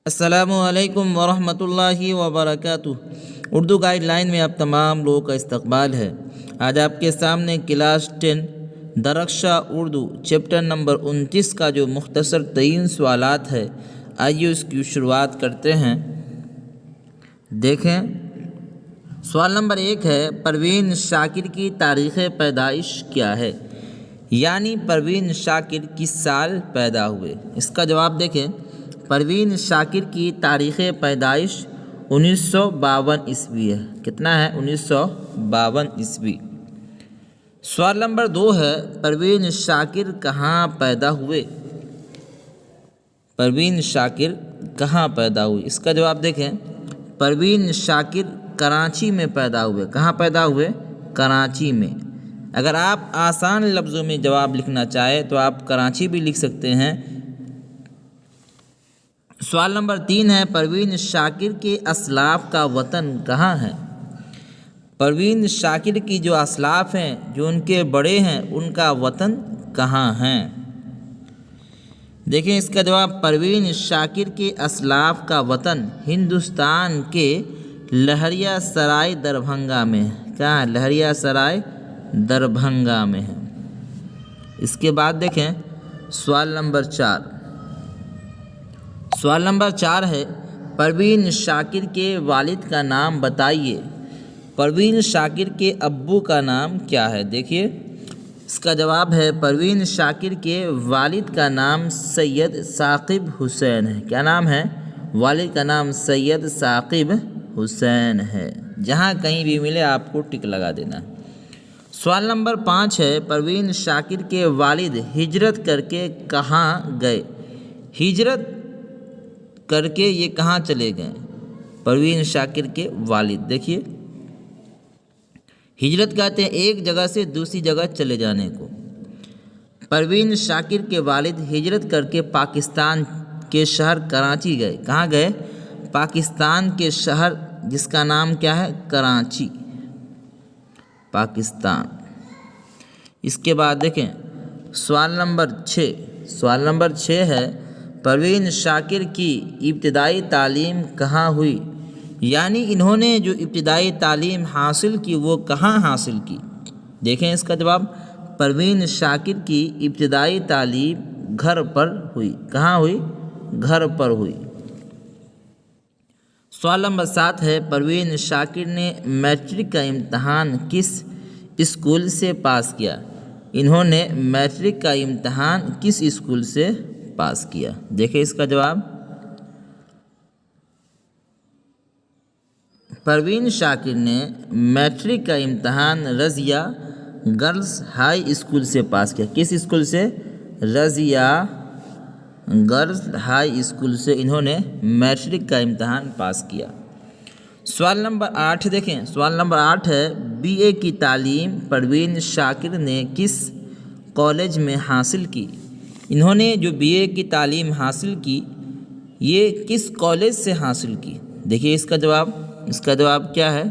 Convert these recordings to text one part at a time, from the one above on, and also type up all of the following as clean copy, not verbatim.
السلام علیکم ورحمۃ اللہ وبرکاتہ۔ اردو گائیڈ لائن میں آپ تمام لوگوں کا استقبال ہے۔ آج آپ کے سامنے کلاس 10 درخشہ اردو چیپٹر نمبر 29 کا جو مختصر ترین سوالات ہے، آئیے اس کی شروعات کرتے ہیں۔ دیکھیں، سوال نمبر 1 ہے، پروین شاکر کی تاریخ پیدائش کیا ہے؟ یعنی پروین شاکر کس سال پیدا ہوئے؟ اس کا جواب دیکھیں، پروین شاکر کی تاریخ پیدائش 1952 عیسوی ہے۔ کتنا ہے؟ 1952 عیسوی۔ سوال نمبر 2 ہے، پروین شاکر کہاں پیدا ہوئے؟ پروین شاکر کہاں پیدا ہوئے؟ اس کا جواب دیکھیں، پروین شاکر کراچی میں پیدا ہوئے۔ کہاں پیدا ہوئے؟ کراچی میں۔ اگر آپ آسان لفظوں میں جواب لکھنا چاہیں تو آپ کراچی بھی لکھ سکتے ہیں۔ سوال نمبر 3 ہے، پروین شاکر کے اسلاف کا وطن کہاں ہے؟ پروین شاکر کی جو اسلاف ہیں، جو ان کے بڑے ہیں، ان کا وطن کہاں ہے؟ دیکھیں اس کا جواب، پروین شاکر کے اسلاف کا وطن ہندوستان کے لہریہ سرائے دربھنگا میں ہے۔ کہاں ہے؟ لہریہ سرائے دربھنگا میں ہے۔ اس کے بعد دیکھیں سوال نمبر 4۔ سوال نمبر 4 ہے، پروین شاکر کے والد کا نام بتائیے۔ پروین شاکر کے ابو کا نام کیا ہے؟ دیکھیے اس کا جواب ہے، پروین شاکر کے والد کا نام سید ثاقب حسین ہے۔ کیا نام ہے؟ والد کا نام سید ثاقب حسین ہے۔ جہاں کہیں بھی ملے آپ کو ٹک لگا دینا۔ سوال نمبر 5 ہے، پروین شاکر کے والد ہجرت کر کے کہاں گئے؟ ہجرت کر کے یہ کہاں چلے گئے؟ پروین شاکر کے والد، دیکھیے ہجرت کہتے ہیں ایک جگہ سے دوسری جگہ چلے جانے کو۔ پروین شاکر کے والد ہجرت کر کے پاکستان کے شہر کراچی گئے۔ کہاں گئے؟ پاکستان کے شہر جس کا نام کیا ہے؟ کراچی، پاکستان۔ اس کے بعد دیکھیں سوال نمبر 6۔ سوال نمبر 6 ہے، پروین شاکر کی ابتدائی تعلیم کہاں ہوئی؟ یعنی انہوں نے جو ابتدائی تعلیم حاصل کی وہ کہاں حاصل کی؟ دیکھیں اس کا جواب، پروین شاکر کی ابتدائی تعلیم گھر پر ہوئی۔ کہاں ہوئی؟ گھر پر ہوئی۔ سوال نمبر 7 ہے، پروین شاکر نے میٹرک کا امتحان کس اسکول سے پاس کیا؟ انہوں نے میٹرک کا امتحان کس اسکول سے پاس کیا؟ دیکھیں اس کا جواب، پروین شاکر نے میٹرک کا امتحان رضیہ گرلز ہائی اسکول سے پاس کیا۔ کس اسکول سے؟ رضیہ گرلز ہائی اسکول سے انہوں نے میٹرک کا امتحان پاس کیا۔ سوال نمبر 8 دیکھیں، سوال نمبر 8 ہے، بی اے کی تعلیم پروین شاکر نے کس کالج میں حاصل کی؟ انہوں نے جو بی اے کی تعلیم حاصل کی یہ کس کالج سے حاصل کی؟ دیکھیے اس کا جواب کیا ہے،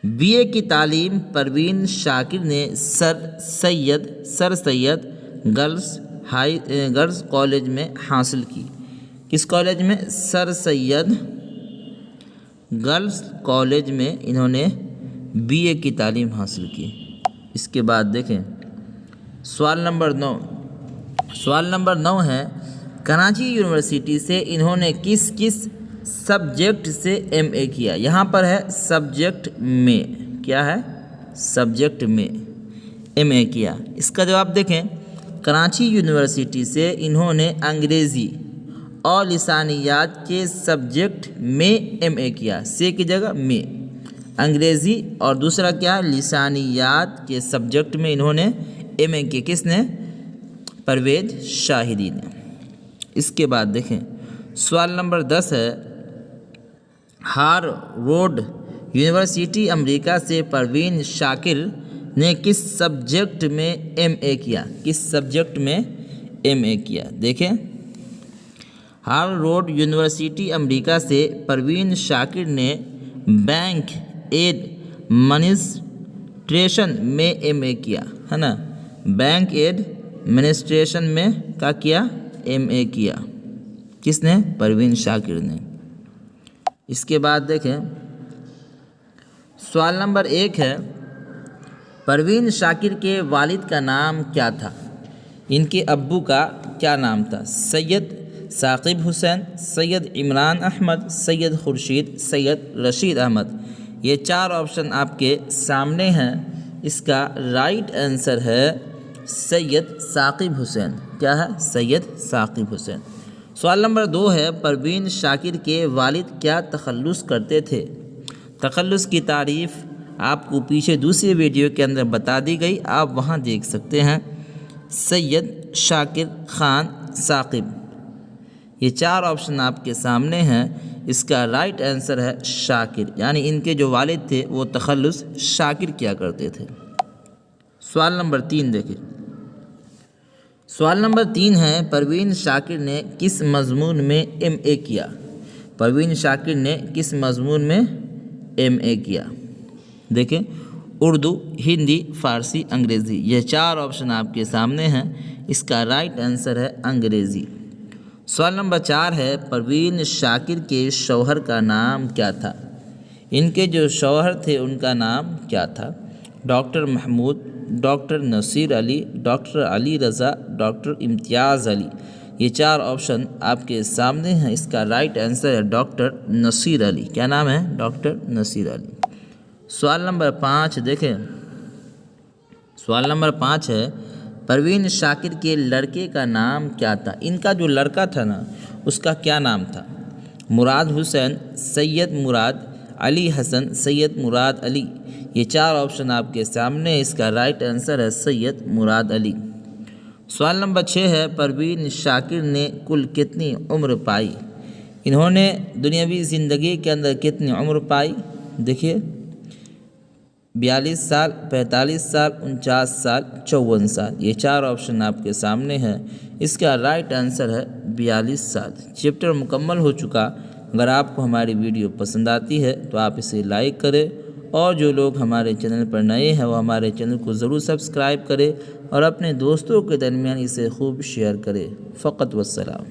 بی اے کی تعلیم پروین شاکر نے سر سید گرلز کالج میں حاصل کی۔ کس کالج میں؟ سر سید گرلز کالج میں انہوں نے بی اے کی تعلیم حاصل کی۔ اس کے بعد دیکھیں سوال نمبر 9۔ سوال نمبر 9 ہے، کراچی یونیورسٹی سے انہوں نے کس سبجیکٹ سے ایم اے کیا؟ یہاں پر ہے سبجیکٹ میں۔ کیا ہے؟ سبجیکٹ میں ایم اے کیا۔ اس کا جواب دیکھیں، کراچی یونیورسٹی سے انہوں نے انگریزی اور لسانیات کے سبجیکٹ میں ایم اے کیا۔ سے کی جگہ میں، انگریزی اور دوسرا کیا؟ لسانیات کے سبجیکٹ میں انہوں نے ایم اے کیا۔ کس نے؟ پرویز شاہدی نے۔ اس کے بعد دیکھیں سوال نمبر 10 ہے، ہارورڈ یونیورسٹی امریکہ سے پروین شاکر نے کس سبجیکٹ میں ایم اے کیا؟ کس سبجیکٹ میں ایم اے کیا؟ دیکھیں ہارورڈ یونیورسٹی امریکہ سے پروین شاکر نے بینک ایڈ منسٹریشن میں ایم اے کیا، ہے نا؟ بینک ایڈ منسٹریشن میں کیا؟ ایم اے کیا۔ کس نے؟ پروین شاکر نے۔ اس کے بعد دیکھیں سوال نمبر 1 ہے پروین شاکر کے والد کا نام کیا تھا؟ ان کے ابو کا کیا نام تھا؟ سید ثاقب حسین، سید عمران احمد، سید خورشید، سید رشید احمد۔ یہ 4 آپشن آپ کے سامنے ہیں۔ اس کا رائٹ آنسر ہے سید ثاقب حسین۔ کیا ہے؟ سید ثاقب حسین۔ سوال نمبر 2 ہے پروین شاکر کے والد کیا تخلص کرتے تھے؟ تخلص کی تعریف آپ کو پیچھے دوسری ویڈیو کے اندر بتا دی گئی، آپ وہاں دیکھ سکتے ہیں۔ سید شاکر خان ثاقب۔ یہ 4 آپشن آپ کے سامنے ہیں۔ اس کا رائٹ آنسر ہے شاکر، یعنی ان کے جو والد تھے وہ تخلص شاکر کیا کرتے تھے۔ سوال نمبر 3 دیکھیں۔ سوال نمبر 3 ہے پروین شاکر نے کس مضمون میں MA کیا؟ پروین شاکر نے کس مضمون میں MA کیا؟ دیکھیں اردو، ہندی، فارسی، انگریزی۔ یہ 4 آپشن آپ کے سامنے ہیں۔ اس کا رائٹ آنسر ہے انگریزی۔ سوال نمبر 4 ہے پروین شاکر کے شوہر کا نام کیا تھا؟ ان کے جو شوہر تھے ان کا نام کیا تھا؟ ڈاکٹر محمود، ڈاکٹر نصیر علی، ڈاکٹر علی رضا، ڈاکٹر امتیاز علی۔ یہ 4 آپشن آپ کے سامنے ہیں۔ اس کا رائٹ آنسر ہے ڈاکٹر نصیر علی۔ کیا نام ہے؟ ڈاکٹر نصیر علی۔ سوال نمبر 5 دیکھیں۔ سوال نمبر 5 ہے پروین شاکر کے لڑکے کا نام کیا تھا؟ ان کا جو لڑکا تھا نا اس کا کیا نام تھا؟ مراد حسین، سید مراد، علی حسن، سید مراد علی۔ یہ 4 آپشن آپ کے سامنے۔ اس کا رائٹ آنسر ہے سید مراد علی۔ سوال نمبر 6 ہے پروین شاکر نے کل کتنی عمر پائی؟ انہوں نے دنیاوی زندگی کے اندر کتنی عمر پائی؟ دیکھیے 42 سال، 45 سال، 49 سال، 54 سال۔ یہ 4 آپشن آپ کے سامنے ہیں۔ اس کا رائٹ آنسر ہے 42 سال۔ چیپٹر مکمل ہو چکا۔ اگر آپ کو ہماری ویڈیو پسند آتی ہے تو آپ اسے لائک کریں، اور جو لوگ ہمارے چینل پر نئے ہیں وہ ہمارے چینل کو ضرور سبسکرائب کریں اور اپنے دوستوں کے درمیان اسے خوب شیئر کریں۔ فقط والسلام۔